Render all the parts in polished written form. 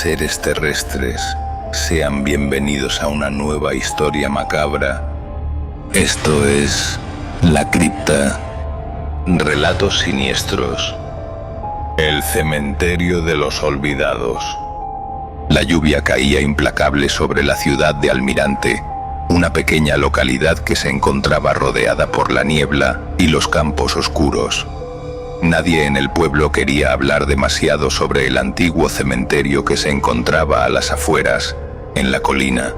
seres terrestres, sean bienvenidos a una nueva historia macabra. Esto es La Cripta. Relatos siniestros. El cementerio de los olvidados. La lluvia caía implacable sobre la ciudad de Almirante, una pequeña localidad que se encontraba rodeada por la niebla y los campos oscuros. Nadie en el pueblo quería hablar demasiado sobre el antiguo cementerio que se encontraba a las afueras, en la colina,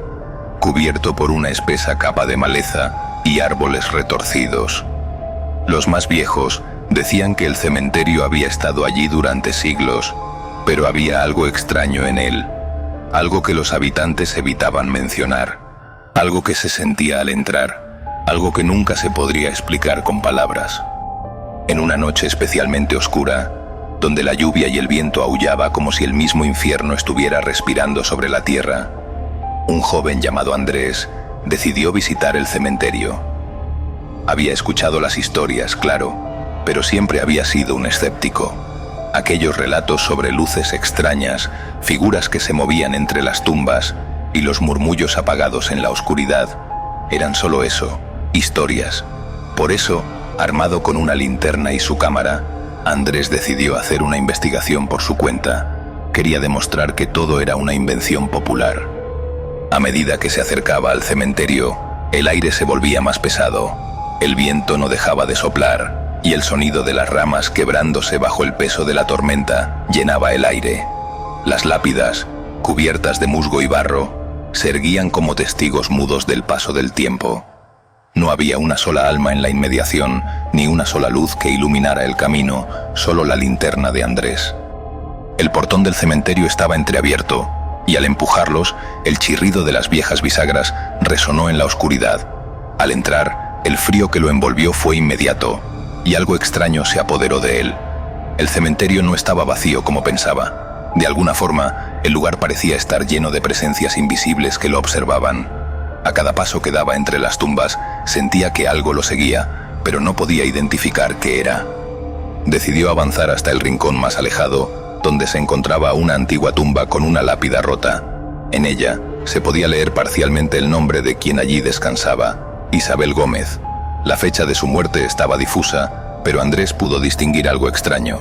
cubierto por una espesa capa de maleza y árboles retorcidos. Los más viejos decían que el cementerio había estado allí durante siglos, pero había algo extraño en él, algo que los habitantes evitaban mencionar, algo que se sentía al entrar, algo que nunca se podría explicar con palabras. En una noche especialmente oscura, donde la lluvia y el viento aullaba como si el mismo infierno estuviera respirando sobre la tierra, un joven llamado Andrés decidió visitar el cementerio. Había escuchado las historias, claro, pero siempre había sido un escéptico. Aquellos relatos sobre luces extrañas, figuras que se movían entre las tumbas y los murmullos apagados en la oscuridad, eran solo eso, historias. Por eso, armado con una linterna y su cámara, Andrés decidió hacer una investigación por su cuenta. Quería demostrar que todo era una invención popular. A medida que se acercaba al cementerio, el aire se volvía más pesado, el viento no dejaba de soplar, y el sonido de las ramas quebrándose bajo el peso de la tormenta llenaba el aire. Las lápidas, cubiertas de musgo y barro, se erguían como testigos mudos del paso del tiempo. No había una sola alma en la inmediación, ni una sola luz que iluminara el camino, solo la linterna de Andrés. El portón del cementerio estaba entreabierto, y al empujarlos, el chirrido de las viejas bisagras resonó en la oscuridad. Al entrar, el frío que lo envolvió fue inmediato, y algo extraño se apoderó de él. El cementerio no estaba vacío como pensaba. De alguna forma, el lugar parecía estar lleno de presencias invisibles que lo observaban. A cada paso que daba entre las tumbas, sentía que algo lo seguía, pero no podía identificar qué era. Decidió avanzar hasta el rincón más alejado, donde se encontraba una antigua tumba con una lápida rota. En ella se podía leer parcialmente el nombre de quien allí descansaba, Isabel Gómez. La fecha de su muerte estaba difusa, pero Andrés pudo distinguir algo extraño.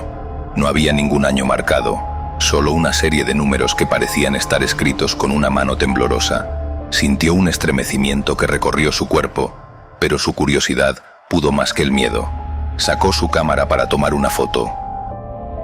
No había ningún año marcado, solo una serie de números que parecían estar escritos con una mano temblorosa. Sintió un estremecimiento que recorrió su cuerpo, pero su curiosidad pudo más que el miedo. Sacó su cámara para tomar una foto.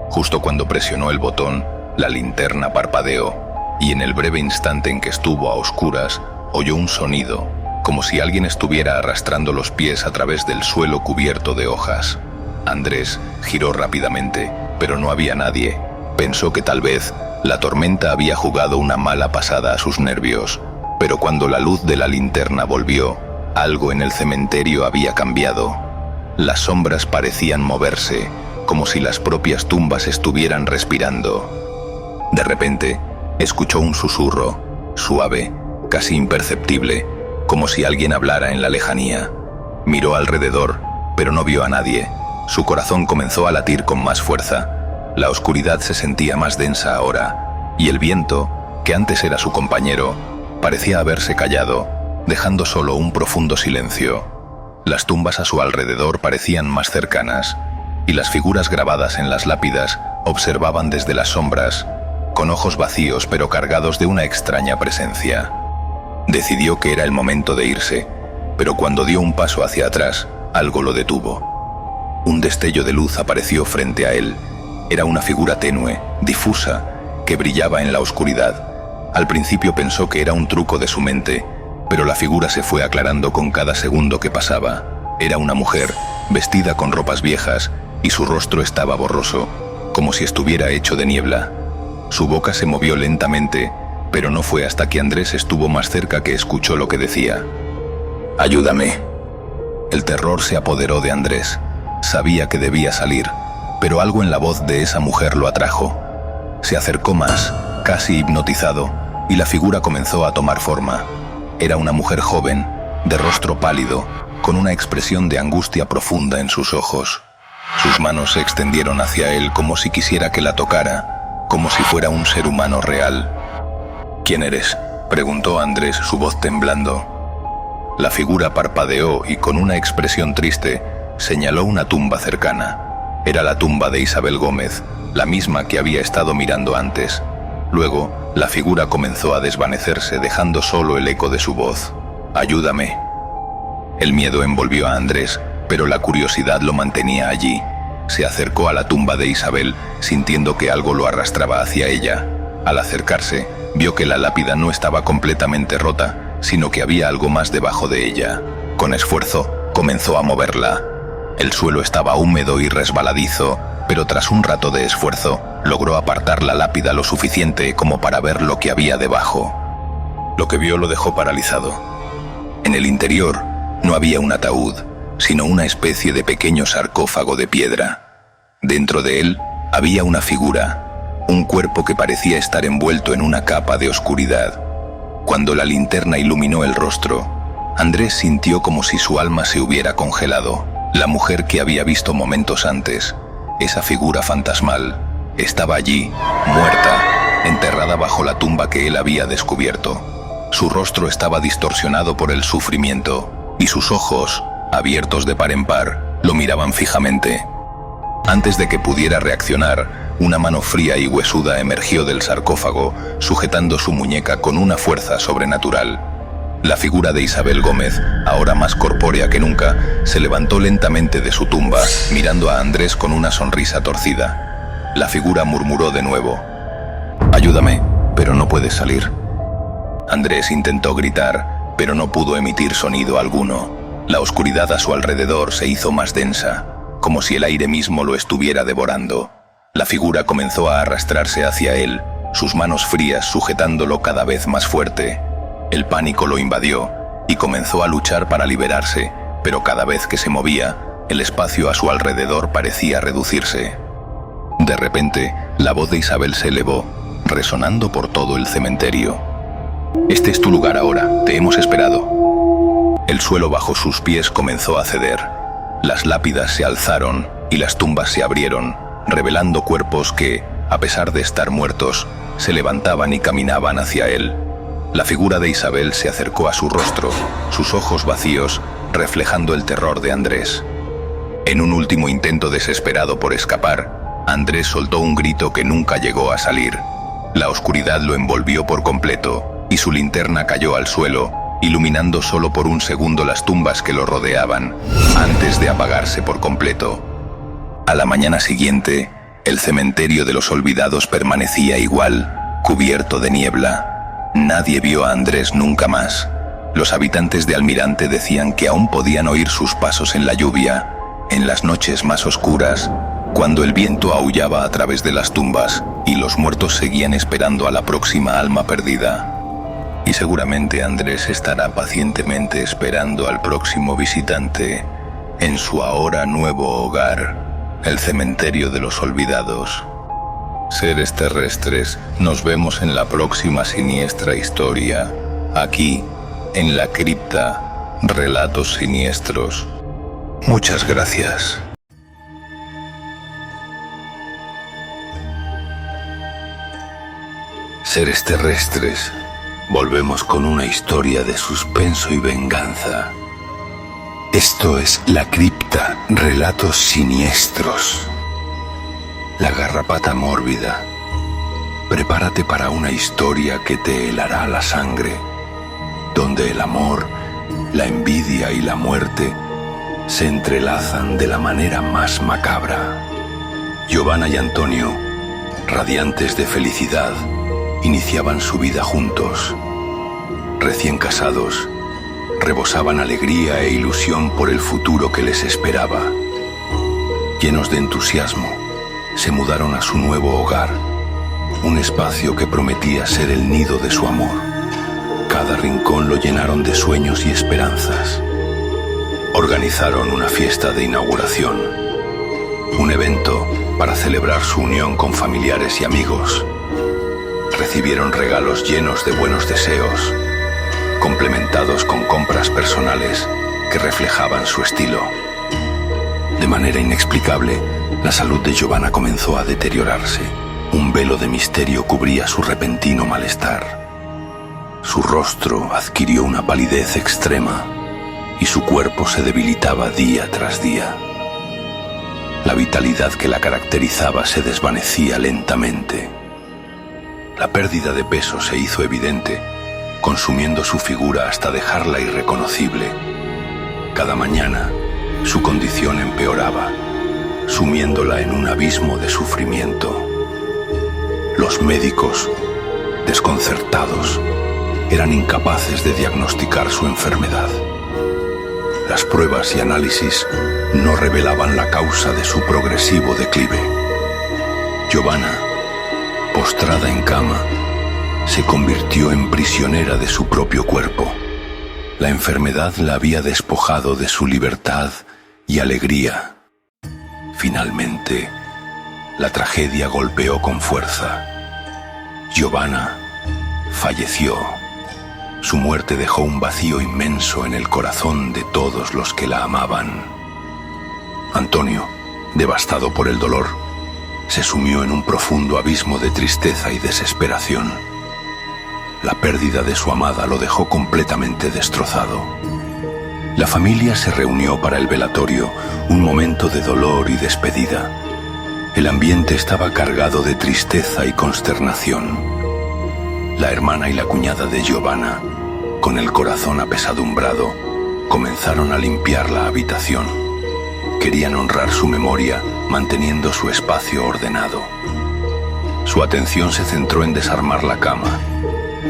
Justo cuando presionó el botón, la linterna parpadeó, y en el breve instante en que estuvo a oscuras, oyó un sonido, como si alguien estuviera arrastrando los pies a través del suelo cubierto de hojas. Andrés giró rápidamente, pero no había nadie. Pensó que tal vez la tormenta había jugado una mala pasada a sus nervios. Pero cuando la luz de la linterna volvió, algo en el cementerio había cambiado. Las sombras parecían moverse, como si las propias tumbas estuvieran respirando. De repente, escuchó un susurro, suave, casi imperceptible, como si alguien hablara en la lejanía. Miró alrededor, pero no vio a nadie. Su corazón comenzó a latir con más fuerza. La oscuridad se sentía más densa ahora, y el viento, que antes era su compañero, parecía haberse callado, dejando solo un profundo silencio. Las tumbas a su alrededor parecían más cercanas, y las figuras grabadas en las lápidas observaban desde las sombras, con ojos vacíos pero cargados de una extraña presencia. Decidió que era el momento de irse, pero cuando dio un paso hacia atrás, algo lo detuvo. Un destello de luz apareció frente a él. Era una figura tenue, difusa, que brillaba en la oscuridad. Al principio pensó que era un truco de su mente, pero la figura se fue aclarando con cada segundo que pasaba. Era una mujer, vestida con ropas viejas, y su rostro estaba borroso, como si estuviera hecho de niebla. Su boca se movió lentamente, pero no fue hasta que Andrés estuvo más cerca que escuchó lo que decía. «Ayúdame». El terror se apoderó de Andrés. Sabía que debía salir, pero algo en la voz de esa mujer lo atrajo. Se acercó más, casi hipnotizado, y la figura comenzó a tomar forma. Era una mujer joven, de rostro pálido, con una expresión de angustia profunda en sus ojos. Sus manos se extendieron hacia él como si quisiera que la tocara, como si fuera un ser humano real. «¿Quién eres?», preguntó Andrés, su voz temblando. La figura parpadeó y con una expresión triste señaló una tumba cercana. Era la tumba de Isabel Gómez, la misma que había estado mirando antes. Luego, la figura comenzó a desvanecerse, dejando solo el eco de su voz. «Ayúdame». El miedo envolvió a Andrés, pero la curiosidad lo mantenía allí. Se acercó a la tumba de Isabel, sintiendo que algo lo arrastraba hacia ella. Al acercarse, vio que la lápida no estaba completamente rota, sino que había algo más debajo de ella. Con esfuerzo, comenzó a moverla. El suelo estaba húmedo y resbaladizo, pero tras un rato de esfuerzo, logró apartar la lápida lo suficiente como para ver lo que había debajo. Lo que vio lo dejó paralizado. En el interior, no había un ataúd, sino una especie de pequeño sarcófago de piedra. Dentro de él, había una figura, un cuerpo que parecía estar envuelto en una capa de oscuridad. Cuando la linterna iluminó el rostro, Andrés sintió como si su alma se hubiera congelado. La mujer que había visto momentos antes, esa figura fantasmal, estaba allí, muerta, enterrada bajo la tumba que él había descubierto. Su rostro estaba distorsionado por el sufrimiento, y sus ojos, abiertos de par en par, lo miraban fijamente. Antes de que pudiera reaccionar, una mano fría y huesuda emergió del sarcófago, sujetando su muñeca con una fuerza sobrenatural. La figura de Isabel Gómez, ahora más corpórea que nunca, se levantó lentamente de su tumba, mirando a Andrés con una sonrisa torcida. La figura murmuró de nuevo: «Ayúdame, pero no puedes salir». Andrés intentó gritar, pero no pudo emitir sonido alguno. La oscuridad a su alrededor se hizo más densa, como si el aire mismo lo estuviera devorando. La figura comenzó a arrastrarse hacia él, sus manos frías sujetándolo cada vez más fuerte. El pánico lo invadió y comenzó a luchar para liberarse, pero cada vez que se movía, el espacio a su alrededor parecía reducirse. De repente, la voz de Isabel se elevó, resonando por todo el cementerio. «Este es tu lugar ahora, te hemos esperado». El suelo bajo sus pies comenzó a ceder. Las lápidas se alzaron y las tumbas se abrieron, revelando cuerpos que, a pesar de estar muertos, se levantaban y caminaban hacia él. La figura de Isabel se acercó a su rostro, sus ojos vacíos, reflejando el terror de Andrés. En un último intento desesperado por escapar, Andrés soltó un grito que nunca llegó a salir. La oscuridad lo envolvió por completo, y su linterna cayó al suelo, iluminando solo por un segundo las tumbas que lo rodeaban, antes de apagarse por completo. A la mañana siguiente, el cementerio de los olvidados permanecía igual, cubierto de niebla. Nadie vio a Andrés nunca más. Los habitantes de Almirante decían que aún podían oír sus pasos en la lluvia, en las noches más oscuras, cuando el viento aullaba a través de las tumbas y los muertos seguían esperando a la próxima alma perdida. Y seguramente Andrés estará pacientemente esperando al próximo visitante en su ahora nuevo hogar, el cementerio de los olvidados. Seres terrestres, nos vemos en la próxima siniestra historia, aquí, en la cripta, Relatos Siniestros. Muchas gracias. Seres terrestres, volvemos con una historia de suspenso y venganza. Esto es La Cripta, Relatos Siniestros. La garrapata mórbida. Prepárate para una historia que te helará la sangre, donde el amor, la envidia y la muerte se entrelazan de la manera más macabra. Giovanna y Antonio, radiantes de felicidad, iniciaban su vida juntos. Recién casados, rebosaban alegría e ilusión por el futuro que les esperaba. Llenos de entusiasmo, se mudaron a su nuevo hogar, un espacio que prometía ser el nido de su amor. Cada rincón lo llenaron de sueños y esperanzas. Organizaron una fiesta de inauguración, un evento para celebrar su unión con familiares y amigos. Recibieron regalos llenos de buenos deseos, complementados con compras personales que reflejaban su estilo. De manera inexplicable, la salud de Giovanna comenzó a deteriorarse. Un velo de misterio cubría su repentino malestar. Su rostro adquirió una palidez extrema y su cuerpo se debilitaba día tras día. La vitalidad que la caracterizaba se desvanecía lentamente. La pérdida de peso se hizo evidente, consumiendo su figura hasta dejarla irreconocible. Cada mañana, su condición empeoraba, sumiéndola en un abismo de sufrimiento. Los médicos, desconcertados, eran incapaces de diagnosticar su enfermedad. Las pruebas y análisis no revelaban la causa de su progresivo declive. Giovanna, postrada en cama, se convirtió en prisionera de su propio cuerpo. La enfermedad la había despojado de su libertad y alegría. Finalmente, la tragedia golpeó con fuerza. Giovanna falleció. Su muerte dejó un vacío inmenso en el corazón de todos los que la amaban. Antonio, devastado por el dolor, se sumió en un profundo abismo de tristeza y desesperación. La pérdida de su amada lo dejó completamente destrozado. La familia se reunió para el velatorio, un momento de dolor y despedida. El ambiente estaba cargado de tristeza y consternación. La hermana y la cuñada de Giovanna, con el corazón apesadumbrado, comenzaron a limpiar la habitación. Querían honrar su memoria, manteniendo su espacio ordenado. Su atención se centró en desarmar la cama,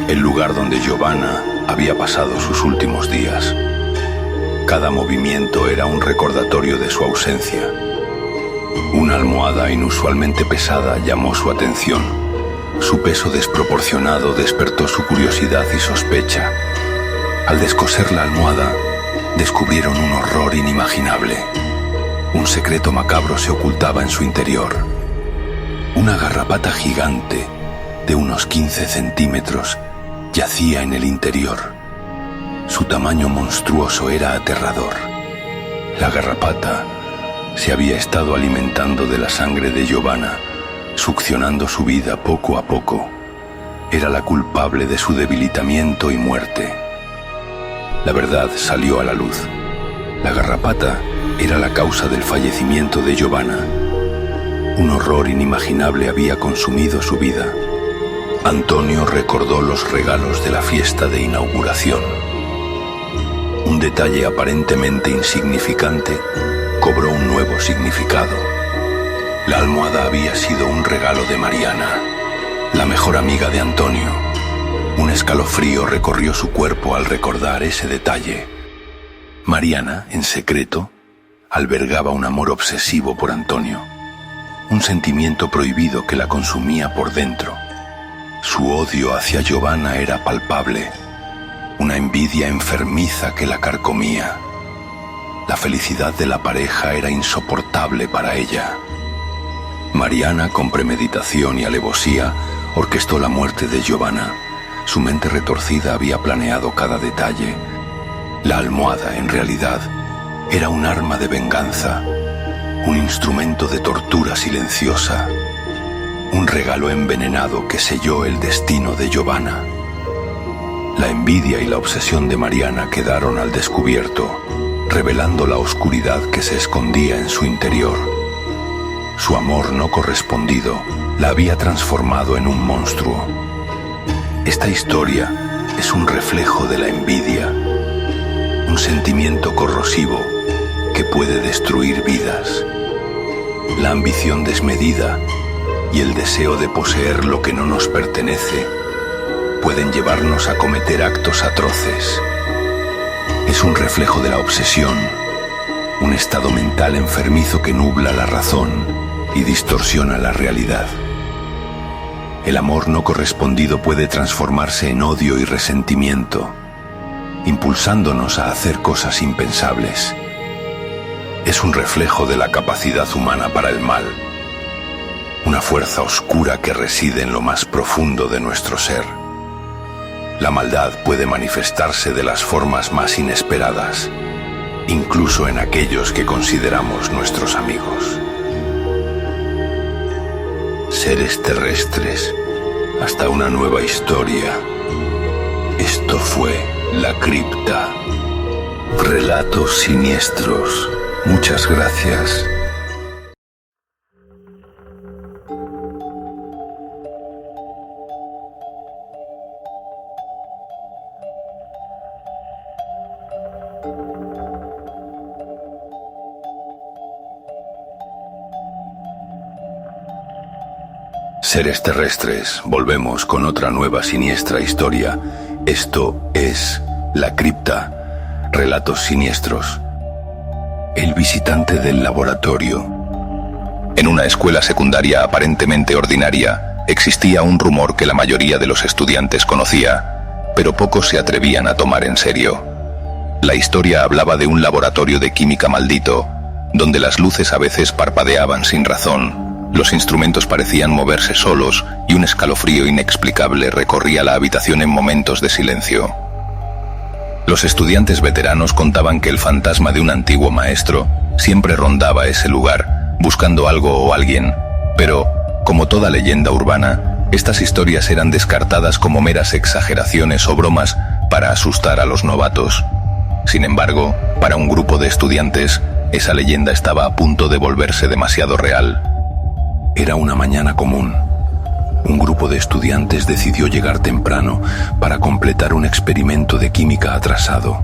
el lugar donde Giovanna había pasado sus últimos días. Cada movimiento era un recordatorio de su ausencia. Una almohada inusualmente pesada llamó su atención. Su peso desproporcionado despertó su curiosidad y sospecha. Al descoser la almohada, descubrieron un horror inimaginable. Un secreto macabro se ocultaba en su interior. Una garrapata gigante, de unos 15 centímetros, yacía en el interior. Su tamaño monstruoso era aterrador. La garrapata se había estado alimentando de la sangre de Giovanna, succionando su vida poco a poco. Era la culpable de su debilitamiento y muerte. La verdad salió a la luz. La garrapata era la causa del fallecimiento de Giovanna. Un horror inimaginable había consumido su vida. Antonio recordó los regalos de la fiesta de inauguración. Un detalle aparentemente insignificante cobró un nuevo significado. La almohada había sido un regalo de Mariana, la mejor amiga de Antonio. Un escalofrío recorrió su cuerpo al recordar ese detalle. Mariana, en secreto, albergaba un amor obsesivo por Antonio, un sentimiento prohibido que la consumía por dentro. Su odio hacia Giovanna era palpable, una envidia enfermiza que la carcomía. La felicidad de la pareja era insoportable para ella. Mariana, con premeditación y alevosía, orquestó la muerte de Giovanna. Su mente retorcida había planeado cada detalle. La almohada, en realidad, era un arma de venganza, un instrumento de tortura silenciosa, un regalo envenenado que selló el destino de Giovanna. La envidia y la obsesión de Mariana quedaron al descubierto, revelando la oscuridad que se escondía en su interior. Su amor no correspondido la había transformado en un monstruo. Esta historia es un reflejo de la envidia, un sentimiento corrosivo que puede destruir vidas. La ambición desmedida y el deseo de poseer lo que no nos pertenece pueden llevarnos a cometer actos atroces. Es un reflejo de la obsesión, un estado mental enfermizo que nubla la razón y distorsiona la realidad. El amor no correspondido puede transformarse en odio y resentimiento, impulsándonos a hacer cosas impensables. Es un reflejo de la capacidad humana para el mal, una fuerza oscura que reside en lo más profundo de nuestro ser. La maldad puede manifestarse de las formas más inesperadas, incluso en aquellos que consideramos nuestros amigos. seres terrestres, hasta una nueva historia. Esto fue La Cripta. Relatos siniestros. Muchas gracias. Seres terrestres, volvemos con otra nueva siniestra historia. Esto es La Cripta. Relatos siniestros. El visitante del laboratorio. En una escuela secundaria aparentemente ordinaria, existía un rumor que la mayoría de los estudiantes conocía, pero pocos se atrevían a tomar en serio. La historia hablaba de un laboratorio de química maldito, donde las luces a veces parpadeaban sin razón. Los instrumentos parecían moverse solos y un escalofrío inexplicable recorría la habitación en momentos de silencio. Los estudiantes veteranos contaban que el fantasma de un antiguo maestro siempre rondaba ese lugar, buscando algo o alguien, pero, como toda leyenda urbana, estas historias eran descartadas como meras exageraciones o bromas para asustar a los novatos. Sin embargo, para un grupo de estudiantes, esa leyenda estaba a punto de volverse demasiado real. Era una mañana común. Un grupo de estudiantes decidió llegar temprano para completar un experimento de química atrasado.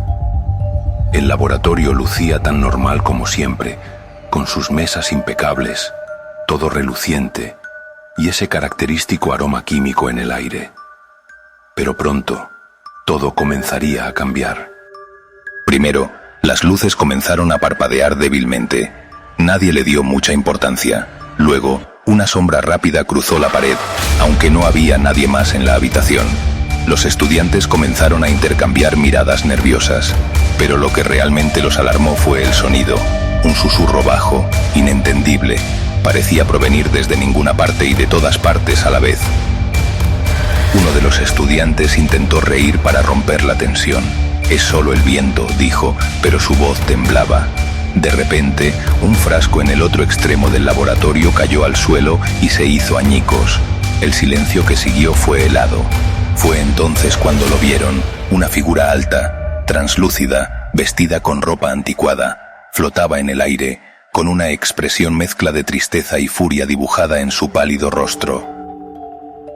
El laboratorio lucía tan normal como siempre, con sus mesas impecables, todo reluciente y ese característico aroma químico en el aire. Pero pronto, todo comenzaría a cambiar. Primero, las luces comenzaron a parpadear débilmente. Nadie le dio mucha importancia. Luego, una sombra rápida cruzó la pared, aunque no había nadie más en la habitación. Los estudiantes comenzaron a intercambiar miradas nerviosas, pero lo que realmente los alarmó fue el sonido, un susurro bajo, inentendible, parecía provenir desde ninguna parte y de todas partes a la vez. Uno de los estudiantes intentó reír para romper la tensión. «Es solo el viento», dijo, pero su voz temblaba. De repente, un frasco en el otro extremo del laboratorio cayó al suelo y se hizo añicos. El silencio que siguió fue helado. Fue entonces cuando lo vieron, una figura alta, translúcida, vestida con ropa anticuada. Flotaba en el aire, con una expresión mezcla de tristeza y furia dibujada en su pálido rostro.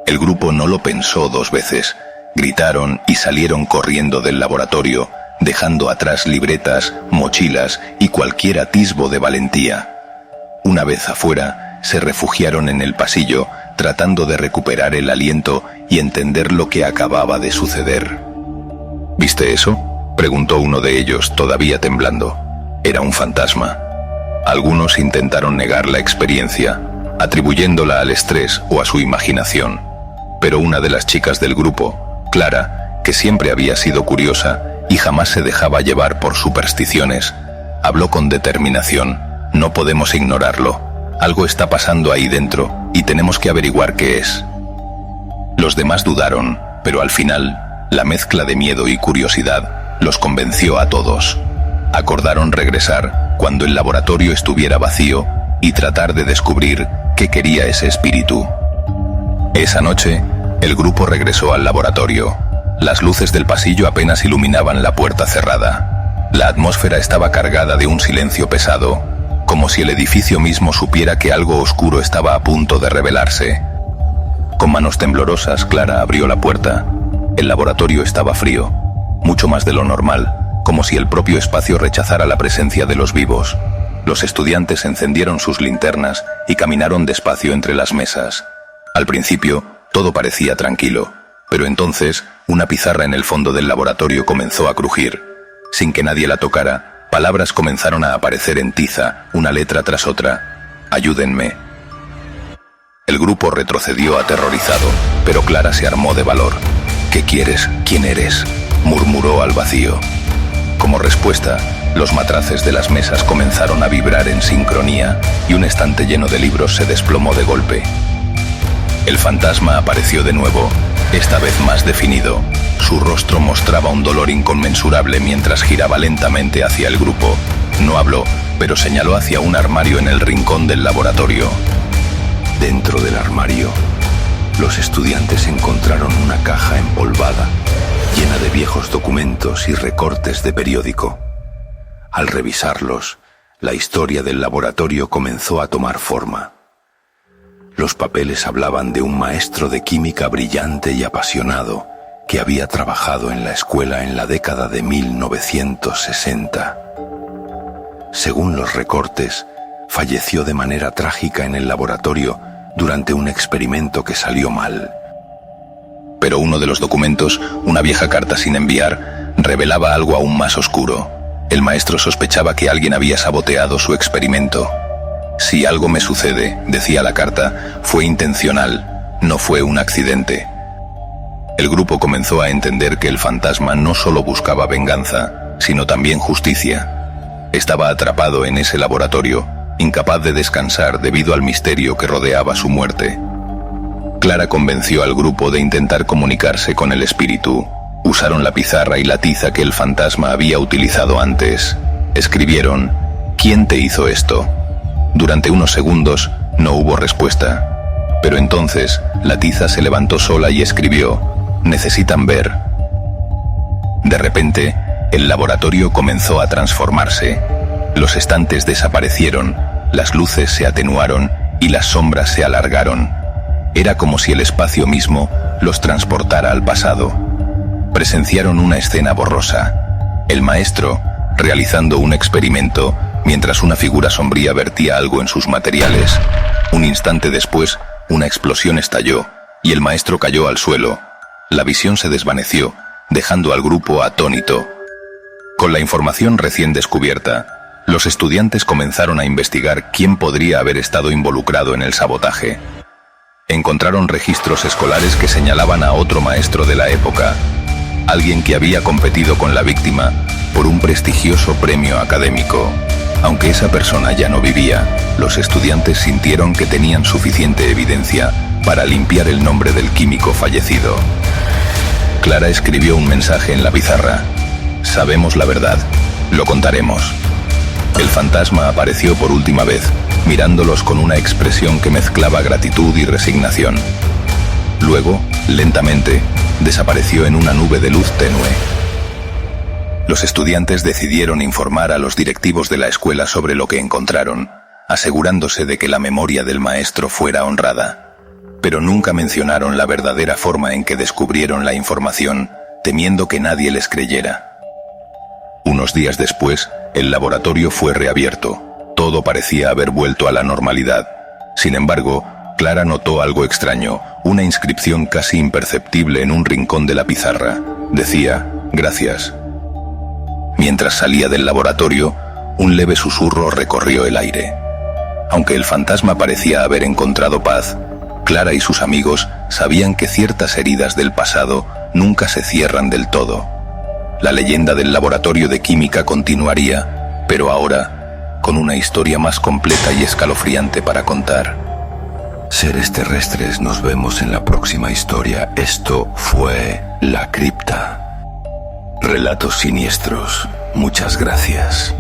El grupo no lo pensó dos veces. Gritaron y salieron corriendo del laboratorio, dejando atrás libretas, mochilas y cualquier atisbo de valentía. Una vez afuera, se refugiaron en el pasillo, tratando de recuperar el aliento y entender lo que acababa de suceder. «¿Viste eso?», preguntó uno de ellos, todavía temblando. Era un fantasma. Algunos intentaron negar la experiencia, atribuyéndola al estrés o a su imaginación. Pero una de las chicas del grupo, Clara, que siempre había sido curiosa y jamás se dejaba llevar por supersticiones, habló con determinación. «No podemos ignorarlo. Algo está pasando ahí dentro y tenemos que averiguar qué es». Los demás dudaron, pero al final, la mezcla de miedo y curiosidad los convenció a todos. Acordaron regresar cuando el laboratorio estuviera vacío y tratar de descubrir qué quería ese espíritu. Esa noche, el grupo regresó al laboratorio. Las luces del pasillo apenas iluminaban la puerta cerrada. La atmósfera estaba cargada de un silencio pesado, como si el edificio mismo supiera que algo oscuro estaba a punto de revelarse. Con manos temblorosas, Clara abrió la puerta. El laboratorio estaba frío, mucho más de lo normal, como si el propio espacio rechazara la presencia de los vivos. Los estudiantes encendieron sus linternas y caminaron despacio entre las mesas. Al principio, todo parecía tranquilo, pero entonces, una pizarra en el fondo del laboratorio comenzó a crujir. Sin que nadie la tocara, palabras comenzaron a aparecer en tiza, una letra tras otra. «Ayúdenme». El grupo retrocedió aterrorizado, pero Clara se armó de valor. «¿Qué quieres? ¿Quién eres?», murmuró al vacío. Como respuesta, los matraces de las mesas comenzaron a vibrar en sincronía y un estante lleno de libros se desplomó de golpe. El fantasma apareció de nuevo, esta vez más definido. Su rostro mostraba un dolor inconmensurable mientras giraba lentamente hacia el grupo. No habló, pero señaló hacia un armario en el rincón del laboratorio. Dentro del armario, los estudiantes encontraron una caja empolvada, llena de viejos documentos y recortes de periódico. Al revisarlos, la historia del laboratorio comenzó a tomar forma. Los papeles hablaban de un maestro de química brillante y apasionado que había trabajado en la escuela en la década de 1960. Según los recortes, falleció de manera trágica en el laboratorio durante un experimento que salió mal. Pero uno de los documentos, una vieja carta sin enviar, revelaba algo aún más oscuro. El maestro sospechaba que alguien había saboteado su experimento. Si algo me sucede, decía la carta, fue intencional, no fue un accidente. El grupo comenzó a entender que el fantasma no solo buscaba venganza, sino también justicia. Estaba atrapado en ese laboratorio, incapaz de descansar debido al misterio que rodeaba su muerte. Clara convenció al grupo de intentar comunicarse con el espíritu. Usaron la pizarra y la tiza que el fantasma había utilizado antes. Escribieron: ¿Quién te hizo esto? Durante unos segundos no hubo respuesta, pero entonces la tiza se levantó sola y escribió: necesitan ver. De repente, el laboratorio comenzó a transformarse. Los estantes desaparecieron, las luces se atenuaron y las sombras se alargaron. Era como si el espacio mismo los transportara al pasado. Presenciaron una escena borrosa. El maestro, realizando un experimento, mientras una figura sombría vertía algo en sus materiales. Un instante después, una explosión estalló, y el maestro cayó al suelo. La visión se desvaneció, dejando al grupo atónito. Con la información recién descubierta, los estudiantes comenzaron a investigar quién podría haber estado involucrado en el sabotaje. Encontraron registros escolares que señalaban a otro maestro de la época, alguien que había competido con la víctima por un prestigioso premio académico. Aunque esa persona ya no vivía, los estudiantes sintieron que tenían suficiente evidencia para limpiar el nombre del químico fallecido. Clara escribió un mensaje en la pizarra: sabemos la verdad, lo contaremos. El fantasma apareció por última vez, mirándolos con una expresión que mezclaba gratitud y resignación. Luego, lentamente, desapareció en una nube de luz tenue. Los estudiantes decidieron informar a los directivos de la escuela sobre lo que encontraron, asegurándose de que la memoria del maestro fuera honrada. Pero nunca mencionaron la verdadera forma en que descubrieron la información, temiendo que nadie les creyera. Unos días después, el laboratorio fue reabierto. Todo parecía haber vuelto a la normalidad. Sin embargo, Clara notó algo extraño, una inscripción casi imperceptible en un rincón de la pizarra. Decía: gracias. Mientras salía del laboratorio, un leve susurro recorrió el aire. Aunque el fantasma parecía haber encontrado paz, Clara y sus amigos sabían que ciertas heridas del pasado nunca se cierran del todo. La leyenda del laboratorio de química continuaría, pero ahora con una historia más completa y escalofriante para contar. Seres terrestres, nos vemos en la próxima historia. Esto fue La Cripta. Relatos siniestros. Muchas gracias.